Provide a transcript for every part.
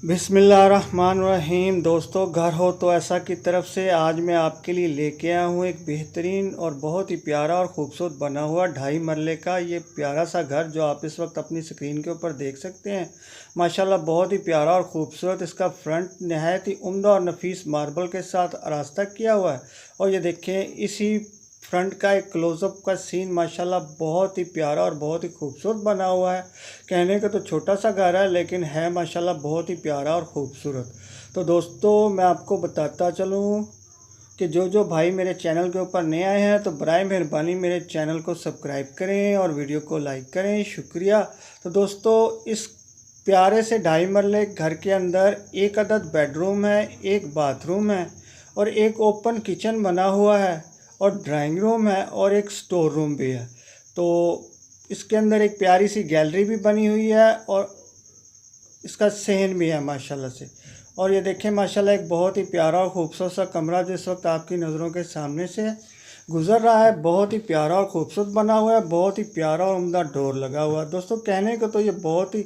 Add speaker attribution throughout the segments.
Speaker 1: बिस्मिल्लाहिर्रहमानिर्रहीम। दोस्तों, घर हो तो ऐसा की तरफ से आज मैं आपके लिए लेके आया हूँ एक बेहतरीन और बहुत ही प्यारा और ख़ूबसूरत बना हुआ 2.5 मरले का ये प्यारा सा घर जो आप इस वक्त अपनी स्क्रीन के ऊपर देख सकते हैं। माशाल्लाह बहुत ही प्यारा और ख़ूबसूरत। इसका फ्रंट नहायत ही उम्दा और नफीस मार्बल के साथ आरास्ता किया हुआ है। और ये देखें, इसी फ्रंट का एक क्लोज़अप का सीन माशाल्लाह बहुत ही प्यारा और बहुत ही खूबसूरत बना हुआ है। कहने का तो छोटा सा घर है, लेकिन है माशाल्लाह बहुत ही प्यारा और ख़ूबसूरत। तो दोस्तों, मैं आपको बताता चलूँ कि जो भाई मेरे चैनल के ऊपर नए आए हैं तो बराए मेहरबानी मेरे चैनल को सब्सक्राइब करें और वीडियो को लाइक करें, शुक्रिया। तो दोस्तों, इस प्यारे से 2.5 मरले घर के अंदर एक अदद बेडरूम है, एक बाथरूम है और एक ओपन किचन बना हुआ है और ड्राइंग रूम है और एक स्टोर रूम भी है। तो इसके अंदर एक प्यारी सी गैलरी भी बनी हुई है और इसका सहन भी है माशाल्लाह से। और ये देखें माशाल्लाह एक बहुत ही प्यारा और ख़ूबसूरत सा कमरा जो इस वक्त आपकी नज़रों के सामने से गुज़र रहा है। बहुत ही प्यारा और ख़ूबसूरत बना हुआ है, बहुत ही प्यारा और उम्दा डोर लगा हुआ है। दोस्तों, कहने को तो ये बहुत ही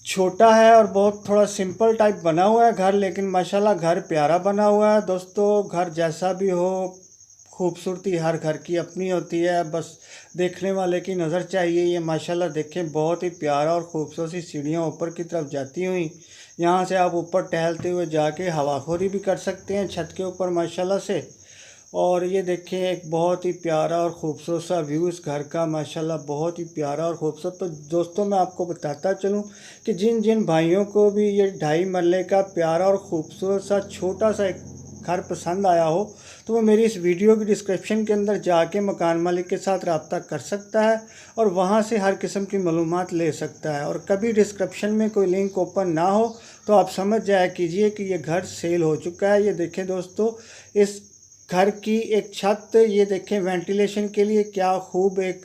Speaker 1: छोटा है और बहुत थोड़ा सिंपल टाइप बना हुआ है घर, लेकिन माशाल्लाह घर प्यारा बना हुआ है। दोस्तों, घर जैसा भी हो, खूबसूरती हर घर की अपनी होती है, बस देखने वाले की नज़र चाहिए। ये माशाल्लाह देखें, बहुत ही प्यारा और ख़ूबसूरत सी सीढ़ियाँ ऊपर की तरफ जाती हुई। यहाँ से आप ऊपर टहलते हुए जाके हवाखोरी भी कर सकते हैं छत के ऊपर माशाल्लाह से। और ये देखें, एक बहुत ही प्यारा और ख़ूबसूरत सा व्यू इस घर का माशाल्लाह बहुत ही प्यारा और ख़ूबसूरत। तो दोस्तों, मैं आपको बताता चलूँ कि जिन भाइयों को भी ये 2.5 मरले का प्यारा और ख़ूबसूरत सा छोटा सा एक घर पसंद आया हो तो वो मेरी इस वीडियो की डिस्क्रिप्शन के अंदर जाके मकान मालिक के साथ रब्ता कर सकता है और वहाँ से हर किस्म की मालूमात ले सकता है। और कभी डिस्क्रिप्शन में कोई लिंक ओपन ना हो तो आप समझ जाया कीजिए कि ये घर सेल हो चुका है। ये देखें दोस्तों, इस घर की एक छत, ये देखें वेंटिलेशन के लिए क्या खूब एक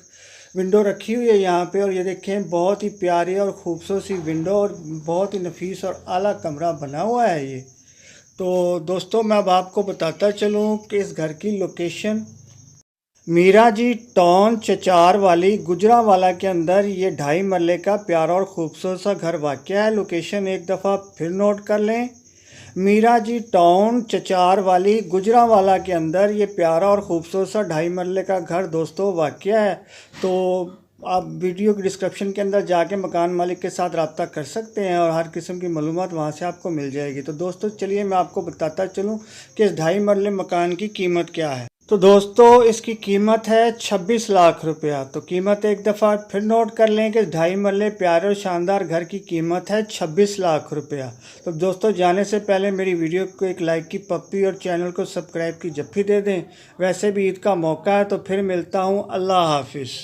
Speaker 1: विंडो रखी हुई है यहाँ पे। और ये देखें, बहुत ही प्यारी और ख़ूबसूरत सी विंडो और बहुत ही नफीस और आला कमरा बना हुआ है ये। तो दोस्तों, मैं अब आपको बताता चलूँ कि इस घर की लोकेशन मीरा जी टाउन चचार वाली गुजरांवाला के अंदर ये 2.5 मरले का प्यारा और ख़ूबसूरत सा घर वाक़या है। लोकेशन एक दफ़ा फिर नोट कर लें, मीरा जी टाउन चचार वाली गुजरांवाला के अंदर ये प्यारा और ख़ूबसूरत सा 2.5 मरले का घर दोस्तों वाक़या है। तो आप वीडियो की डिस्क्रिप्शन के अंदर जाके मकान मालिक के साथ रब्ता कर सकते हैं और हर किस्म की मालूमात वहाँ से आपको मिल जाएगी। तो दोस्तों, चलिए मैं आपको बताता चलूँ कि इस 2.5 मरले मकान की कीमत क्या है। तो दोस्तों, इसकी कीमत है 26 लाख रुपया। तो कीमत एक दफ़ा फिर नोट कर लें कि 2.5 मरले प्यारे और शानदार घर की कीमत है 26 लाख रुपया। तो दोस्तों, जाने से पहले मेरी वीडियो को एक लाइक की पप्पी और चैनल को सब्सक्राइब की जप्फी दे दें। वैसे भी ईद का मौका है, तो फिर मिलता हूँ। अल्लाह हाफिज़।